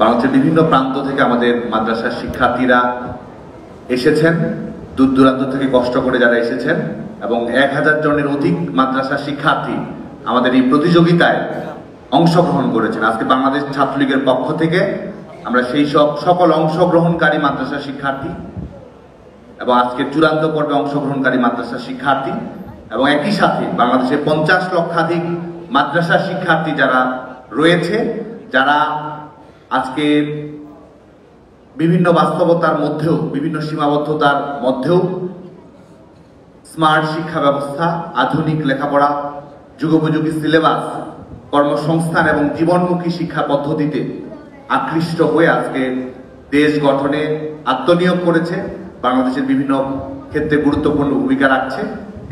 বাংলাদেশের বিভিন্ন প্রান্ত থেকে আমাদের মাদ্রাসার শিক্ষার্থীরা এসেছেন, দূর দূরান্ত থেকে কষ্ট করে যারা এসেছেন, এবং 1000 জনের অধিক মাদ্রাসার শিক্ষার্থী আমাদের এই প্রতিযোগিতায় অংশগ্রহণ করেছেন। আজকে বাংলাদেশ ছাত্রলীগের পক্ষ থেকে আমরা সেই সকল অংশগ্রহণকারী মাদ্রাসার শিক্ষার্থী এবং আজকের চূড়ান্ত পর্বে অংশগ্রহণকারী মাদ্রাসার শিক্ষার্থী এবং একই সাথে বাংলাদেশের 50 লক্ষাধিক মাদ্রাসার শিক্ষার্থী যারা রয়েছে, যারা আজকে বিভিন্ন বাস্তবতার মধ্যেও, বিভিন্ন সীমাবদ্ধতার মধ্যেও স্মার্ট শিক্ষা ব্যবস্থা, আধুনিক লেখাপড়া, যুগোপযোগী সিলেবাস, কর্মসংস্থান এবং জীবনমুখী শিক্ষা পদ্ধতিতে আকৃষ্ট হয়ে আজকে দেশ গঠনে আত্মনিয়োগ করেছে, বাংলাদেশের বিভিন্ন ক্ষেত্রে গুরুত্বপূর্ণ ভূমিকা রাখছে।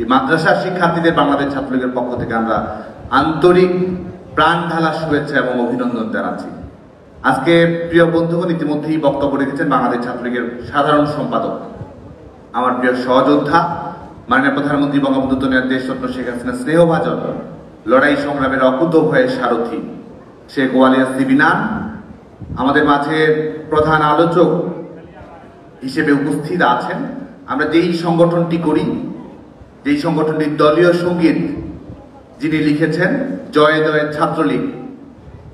এই মাদ্রাসার শিক্ষার্থীদের বাংলাদেশ ছাত্রলীগের পক্ষ থেকে আমরা আন্তরিক প্রাণ ঢালা শুভেচ্ছা এবং অভিনন্দন জানাচ্ছি। আজকে প্রিয় বন্ধুগণ ইতিমধ্যেই বক্তব্য রেখেছেন বাংলাদেশ ছাত্রলীগের সাধারণ সম্পাদক, আমার প্রিয় সহযোদ্ধা, মাননীয় প্রধানমন্ত্রী বঙ্গবন্ধু দেশরত্ন শেখ হাসিনা স্নেহভাজন লড়াই সংগ্রামের অকুতোভয়ের সারথি শেখ ওয়ালিয়া সিবিনান আমাদের মাঝে প্রধান আলোচক হিসেবে উপস্থিত আছেন। আমরা যেই সংগঠনটি করি, যেই সংগঠনটির দলীয় সঙ্গীত যিনি লিখেছেন, জয় জয় ছাত্রলীগ,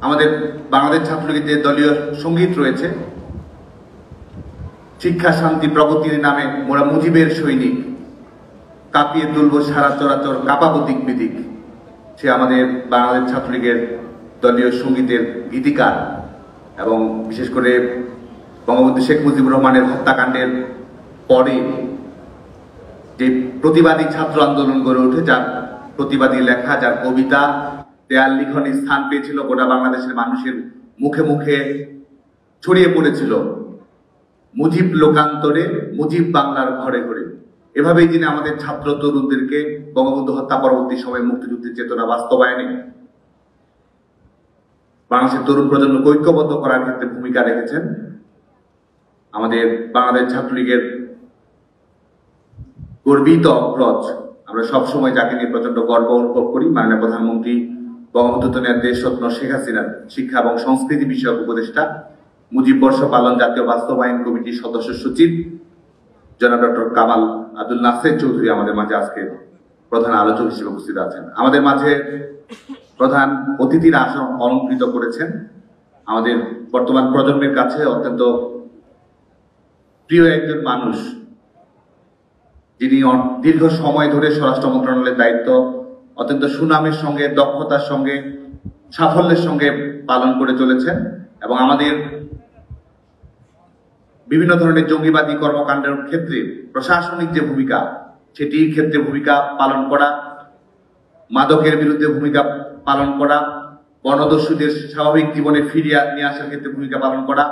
আমাদের বাংলাদেশ ছাত্রলীগের যে দলীয় সঙ্গীত রয়েছে, শিক্ষা শান্তি প্রগতির নামে মোরা মুজিবের সৈনিক, কাঁপিয়ে তুলব সারা চরাচর কাঁপাবো দিক বিদিক, সে আমাদের বাংলাদেশ ছাত্রলীগের দলীয় সঙ্গীতের গীতিকার। এবং বিশেষ করে বঙ্গবন্ধু শেখ মুজিবুর রহমানের হত্যাকাণ্ডের পরে যে প্রতিবাদী ছাত্র আন্দোলন গড়ে ওঠে, যার প্রতিবাদী লেখা, যার কবিতা দেয়াল লিখনে স্থান পেয়েছিল, গোটা বাংলাদেশের মানুষের মুখে মুখে ছড়িয়ে পড়েছিল, মুজিব লোকান্তরে, মুজিব বাংলার ঘরে ঘরে। এভাবেই যিনি আমাদের ছাত্র তরুণদেরকে বঙ্গবন্ধু হত্যা পরবর্তী সময়ে মুক্তিযুদ্ধের চেতনা বাস্তবায়নে বাংলাদেশের তরুণ প্রজন্মকে ঐক্যবদ্ধ করার ক্ষেত্রে ভূমিকা রেখেছেন। আমাদের বাংলাদেশ ছাত্রলীগের গর্বিত অগ্রজ, আমরা সবসময় যাকে নিয়ে প্রচন্ড গর্ব অনুভব করি, মাননীয় প্রধানমন্ত্রী বঙ্গবন্ধু দেশরত্ন শেখ হাসিনার শিক্ষা এবং সংস্কৃতি বিষয়ক উপদেষ্টা, মুজিব বর্ষ পালন জাতীয় বাস্তবায়ন কমিটির সদস্য সচিব জনাব ডক্টর কামাল আব্দুল নাসের চৌধুরী আমাদের মাঝে আজকে প্রধান আলোচক হিসেবে উপস্থিত আছেন। আমাদের মাঝে প্রধান অতিথিরা আসন অলঙ্কৃত করেছেন আমাদের বর্তমান প্রজন্মের কাছে অত্যন্ত প্রিয় একজন মানুষ, যিনি দীর্ঘ সময় ধরে স্বরাষ্ট্র মন্ত্রণালয়ের দায়িত্ব অত্যন্ত সুনামের সঙ্গে, দক্ষতার সঙ্গে, সাফল্যের সঙ্গে পালন করে চলেছেন এবং আমাদের বিভিন্ন ধরনের জঙ্গিবাদী কর্মকাণ্ডের ক্ষেত্রে প্রশাসনিক যে ভূমিকা, সেটির ক্ষেত্রে ভূমিকা পালন করা, মাদকের বিরুদ্ধে ভূমিকা পালন করা, বনদস্যুদের স্বাভাবিক জীবনে ফিরিয়ে নিয়ে আসার ক্ষেত্রে ভূমিকা পালন করা,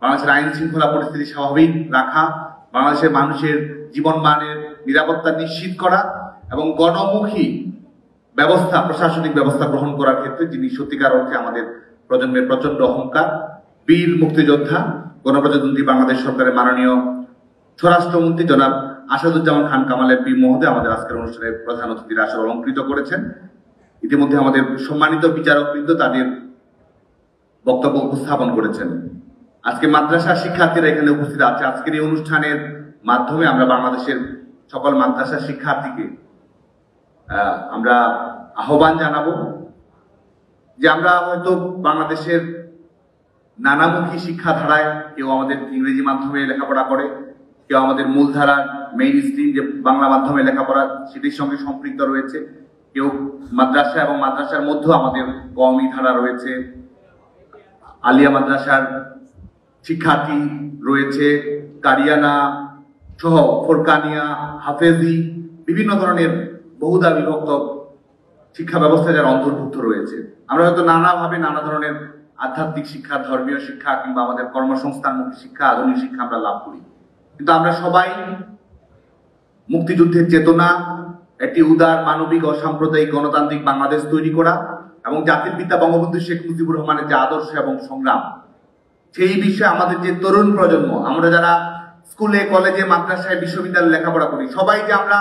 বাংলাদেশের আইন শৃঙ্খলা পরিস্থিতি স্বাভাবিক রাখা, বাংলাদেশের মানুষের জীবন মানের নিরাপত্তা নিশ্চিত করা এবং গণমুখী ব্যবস্থা, প্রশাসনিক ব্যবস্থা গ্রহণ করার ক্ষেত্রে যিনি সত্যিকার অর্থে আমাদের প্রজন্মের প্রচন্ড অহংকার, বীর মুক্তিযোদ্ধা, গণপ্রজাতন্ত্রী বাংলাদেশ সরকারের মাননীয় স্বরাষ্ট্রমন্ত্রী জনাব আসাদুজ্জামান খান কামালের পীর মহোদয় আমাদের আজকের অনুষ্ঠানের প্রধান অতিথির আসর অলঙ্কৃত করেছেন। ইতিমধ্যে আমাদের সম্মানিত বিচারকবৃন্দ তাদের বক্তব্য উপস্থাপন করেছেন। আজকে মাদ্রাসার শিক্ষার্থীরা এখানে উপস্থিত আছে। আজকের এই অনুষ্ঠানের মাধ্যমে আমরা বাংলাদেশের সকল মাদ্রাসার শিক্ষার্থীকে আমরা আহ্বান জানাবো যে আমরা হয়তো বাংলাদেশের নানামুখী শিক্ষাধারায়, কেউ আমাদের ইংরেজি মাধ্যমে লেখাপড়া করে, কেউ আমাদের মূলধারার মেইন স্ট্রিম যে বাংলা মাধ্যমে লেখাপড়া সেটির সঙ্গে সম্পৃক্ত রয়েছে, কেউ মাদ্রাসা এবং মাদ্রাসার মধ্যেও আমাদের কওমি ধারা রয়েছে, আলিয়া মাদ্রাসার শিক্ষার্থী রয়েছে, কারিয়ানা সহ ফোরকানিয়া, হাফেজি, বিভিন্ন ধরনের বহুদা বিভক্ত শিক্ষা ব্যবস্থা যারা অন্তর্ভুক্ত রয়েছে। আমরা হয়তো নানাভাবে নানা ধরনের আধ্যাত্মিক শিক্ষা, ধর্মীয় শিক্ষা কিংবা আমাদের কর্মসংস্থানমুখী শিক্ষা, আধুনিক শিক্ষা আমরা লাভ করি, কিন্তু আমরা সবাই মুক্তিযুদ্ধের চেতনা, একটি উদার, মানবিক, অসাম্প্রদায়িক, গণতান্ত্রিক বাংলাদেশ তৈরি করা এবং জাতির পিতা বঙ্গবন্ধু শেখ মুজিবুর রহমানের যে আদর্শ এবং সংগ্রাম, সেই বিষয়ে আমাদের যে তরুণ প্রজন্ম, আমরা যারা স্কুলে, কলেজে, মাদ্রাসায়, বিশ্ববিদ্যালয়ে লেখাপড়া করি, সবাই যে আমরা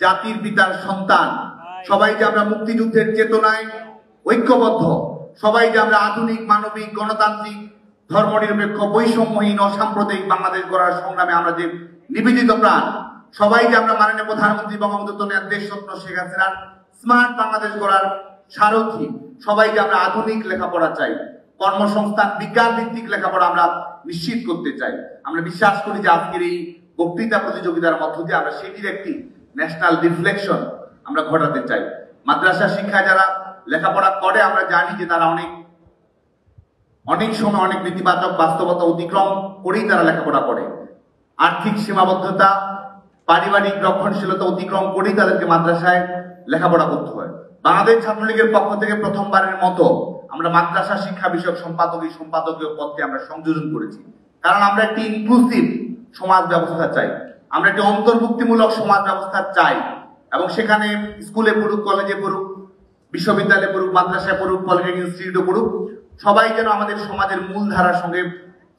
জাতির পিতার সন্তান, সবাই যে আমরা মুক্তিযুদ্ধের চেতনায় ঐক্যবদ্ধ, সবাই যে আমরা আধুনিক, মানবিক, গণতান্ত্রিক ধর্মনিরপেক্ষ বৈষম্যহীন অসাম্প্রদায়িক বাংলাদেশ গড়ার সংগ্রামে আমরা যে নিবেদিত প্রাণ, সবাই যে আমরা মাননীয় প্রধানমন্ত্রী বঙ্গবন্ধু দেশ স্বপ্ন শেখ হাসিনার স্মার্ট বাংলাদেশ গড়ার সারথি, সবাই যে আমরা আধুনিক লেখাপড়া চাই, কর্মসংস্থান বিজ্ঞান ভিত্তিক লেখাপড়া আমরা নিশ্চিত করতে চাই। আমরা বিশ্বাস করি যে আজকের এই বক্তৃতা প্রতিযোগিতার মধ্য দিয়ে আমরা সেটির একটি ন্যাশনাল রিফ্লেকশন আমরা ঘটাতে চাই। মাদ্রাসা শিক্ষায় যারা লেখাপড়া করে আমরা জানি যে তারা অনেক সময় অনেক নেতিবাচক বাস্তবতা অতিক্রম করেই তারা লেখাপড়া করে। আর্থিক সীমাবদ্ধতা, পারিবারিক রক্ষণশীলতা অতিক্রম করেই তাদেরকে মাদ্রাসায় লেখাপড়া করতে হয়। বাংলাদেশ ছাত্রলীগের পক্ষ থেকে প্রথমবারের মতো আমরা মাদ্রাসা শিক্ষা বিষয়ক সম্পাদকীয় পদকে আমরা সংযোজন করেছি। কারণ আমরা একটি ইনক্লুসিভ সমাজ ব্যবস্থা চাই, আমরা একটি অন্তর্ভুক্তিমূলক সমাজ ব্যবস্থা চাই, এবং সেখানে স্কুলে পড়ুক, কলেজে পড়ুক, বিশ্ববিদ্যালয়ে পড়ুক, মাদ্রাসায় পড়ুক, পলিটেকনিক ইনস্টিটিউটে পড়ুক, সবাই যেন আমাদের সমাজের মূল ধারার সঙ্গে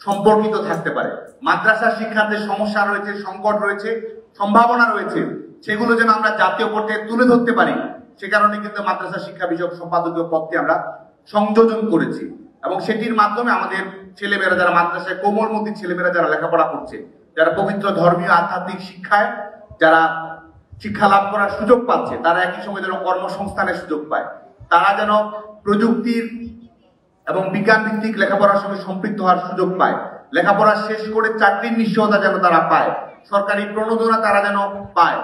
সম্পর্কিত থাকতে পারে। মাদ্রাসা শিক্ষাতে সমস্যা রয়েছে, সংকট রয়েছে, সম্ভাবনা রয়েছে, সেগুলো যেন আমরা জাতীয় পর্যায়ে তুলে ধরতে পারি। সে কারণে কিন্তু মাদ্রাসা শিক্ষা বিষয়ক সম্পাদকীয় পদকে আমরা সংযোজন করেছি, এবং সেটির মাধ্যমে আমাদের ছেলেমেয়েরা যারা মাদ্রাসায়, কোমলমতি ছেলেমেয়েরা যারা লেখাপড়া করছে, যারা পবিত্র ধর্মীয় আধ্যাত্মিক শিক্ষায় যারা শিক্ষা লাভ করার সুযোগ পাচ্ছে, তারা একই সঙ্গে যেন কর্মসংস্থানের সুযোগ পায়, তারা যেন প্রযুক্তির এবং বিজ্ঞান ভিত্তিক লেখাপড়ার সঙ্গে সম্পৃক্ত হওয়ার সুযোগ পায়, লেখাপড়া শেষ করে চাকরির নিশ্চয়তা যেন তারা পায়, সরকারি প্রণোদনা তারা যেন পায়।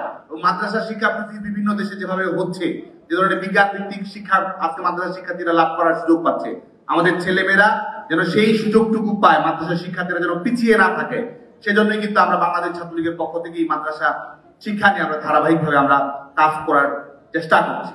মাদ্রাসা শিক্ষা পৃথিবীর বিভিন্ন দেশে যেভাবে হচ্ছে, যে ধরনের বিজ্ঞান ভিত্তিক শিক্ষা আজকে মাদ্রাসা শিক্ষার্থীরা লাভ করার সুযোগ পাচ্ছে, আমাদের ছেলেমেয়েরা যেন সেই সুযোগটুকু পায়, মাদ্রাসা শিক্ষার্থীরা যেন পিছিয়ে না থাকে, সেজন্যই কিন্তু আমরা বাংলাদেশ ছাত্রলীগের পক্ষ থেকে এই মাদ্রাসা শিক্ষা নিয়ে আমরা ধারাবাহিকভাবে আমরা কাজ করার চেষ্টা করছি।